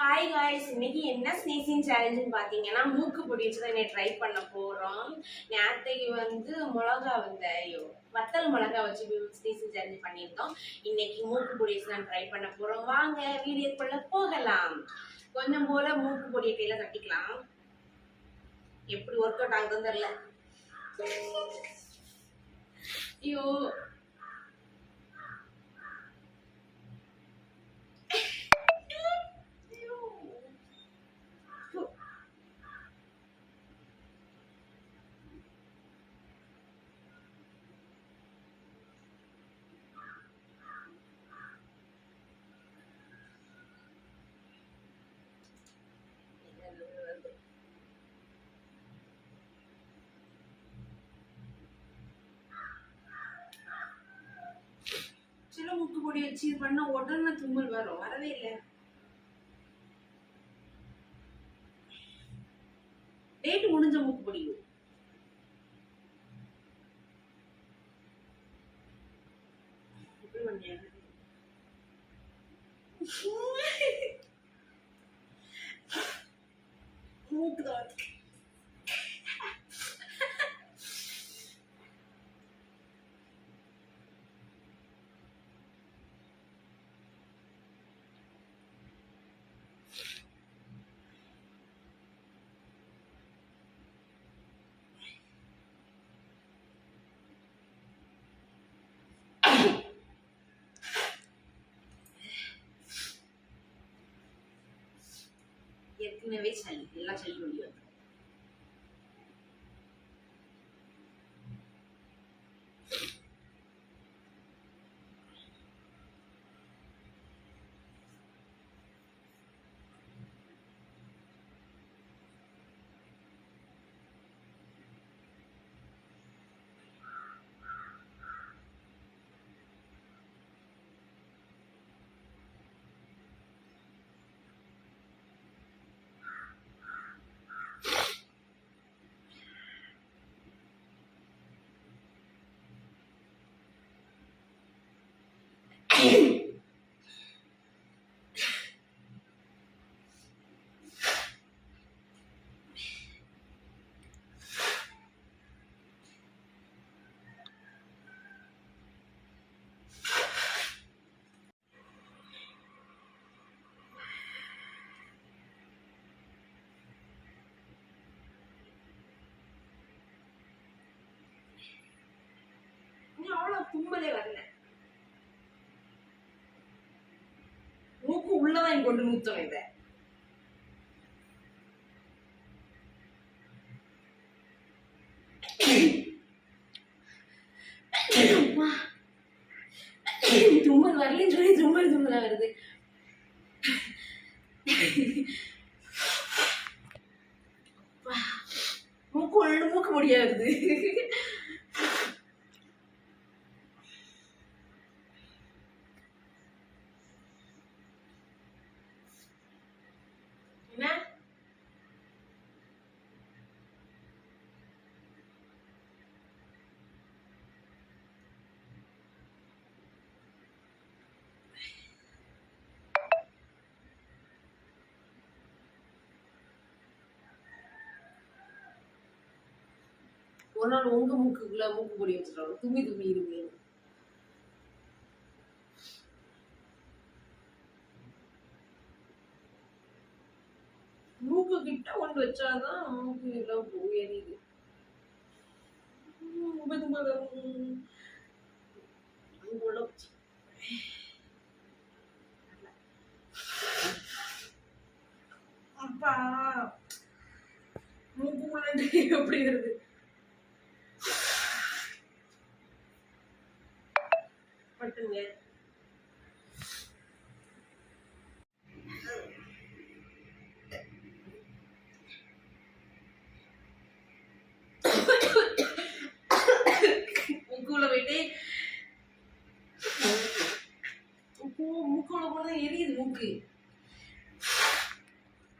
Hi guys, இன்னைக்கு என்ன sneezing சேலஞ்சுன்னு பார்த்தீங்கன்னா மூக்கு பொடி வச்சு தான் ட்ரை பண்ண போகிறோம். நேற்றைக்கு மிளகா ஐயோ வத்தல் மிளகா வச்சு ஸ்னீசிங் சேலஞ்ச் பண்ணியிருந்தோம். இன்னைக்கு மூக்கு பொடி வச்சு தான் ட்ரை பண்ண போகிறோம். வாங்க வீடியோக்குள்ள போகலாம். கொஞ்சம் போல மூக்கு பொடியை கையில கட்டிக்கலாம். எப்படி ஒர்க் அவுட் ஆகுதுன்னு தெரியல. ஐயோ சில மூக்கு பொடி வச்சு இது பண்ண உடனே தும்மல் வரவே இல்லை. டேட் முடிஞ்ச மூக்கு பொடி மூக்கு தான் ஏற்கனவே சளி எல்லாம் சளி வழி வந்து அவ்வளவு தும்மலே வரல. மூக்கு உள்ளதான் கொண்டு நூத்தம் இத. தும்மல் வரலன்னு சொல்லி தும்மலா வருது. மூக்கு முடியாது. ஒரு நாள் உங்க மூக்குக்குள்ள மூக்கு பொடி வச்சுட்டாங்க. தும்மி இருக்கு. மூக்கு கிட்ட கொண்டு வச்சாதான் மூக்கு எல்லாம் எரியுது. அப்பா மூக்கு முன்னாடி எப்படி வருது. பட்டுங்க மூக்குள்ள போயிட்டு மூக்குள்ள போனா எரியுது மூக்கு.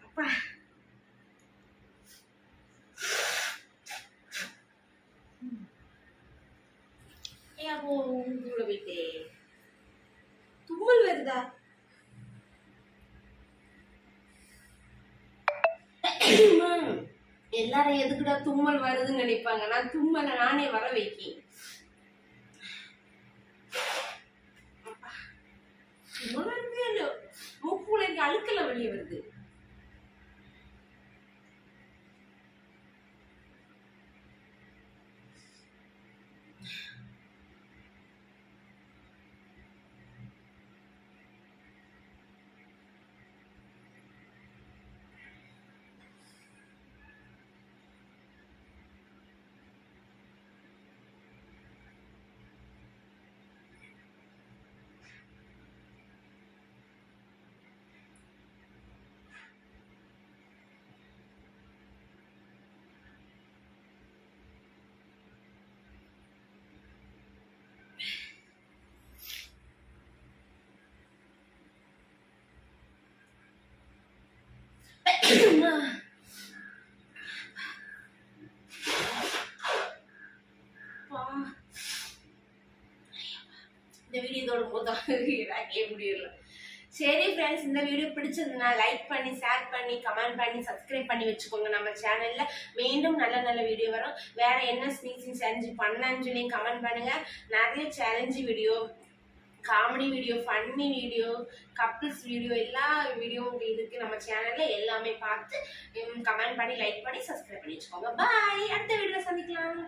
அப்பா எல்லாரும் எதுக்குடா தும்மல் வருதுன்னு நினைப்பாங்க. நான் தும்மலை நானே வர வைக்கேன். மூக்குல இருக்க அழுக்கல வெளியே வருது. இந்த வீடியோ இதோட போதாக்கே முடியல. சரி ஃப்ரெண்ட்ஸ், இந்த வீடியோ பிடிச்சதுன்னா லைக் பண்ணி, ஷேர் பண்ணி, கமெண்ட் பண்ணி, சப்ஸ்கிரைப் பண்ணி வச்சுக்கோங்க. நம்ம சேனல்ல மீண்டும் நல்ல நல்ல வீடியோ வரும். வேற என்ன ஸ்னீசிங் சேலஞ்சு பண்ணலான்னு சொல்லி கமெண்ட் பண்ணுங்க. நிறைய challenge video, comedy video, funny video, couples video, எல்லா வீடியோவும் இருக்கு நம்ம சேனல்ல. எல்லாமே பார்த்து கமெண்ட் பண்ணி, லைக் பண்ணி, சப்ஸ்கிரைப் பண்ணி வச்சுக்கோங்க. பாய். அடுத்த வீடியோல சந்திக்கலாம்.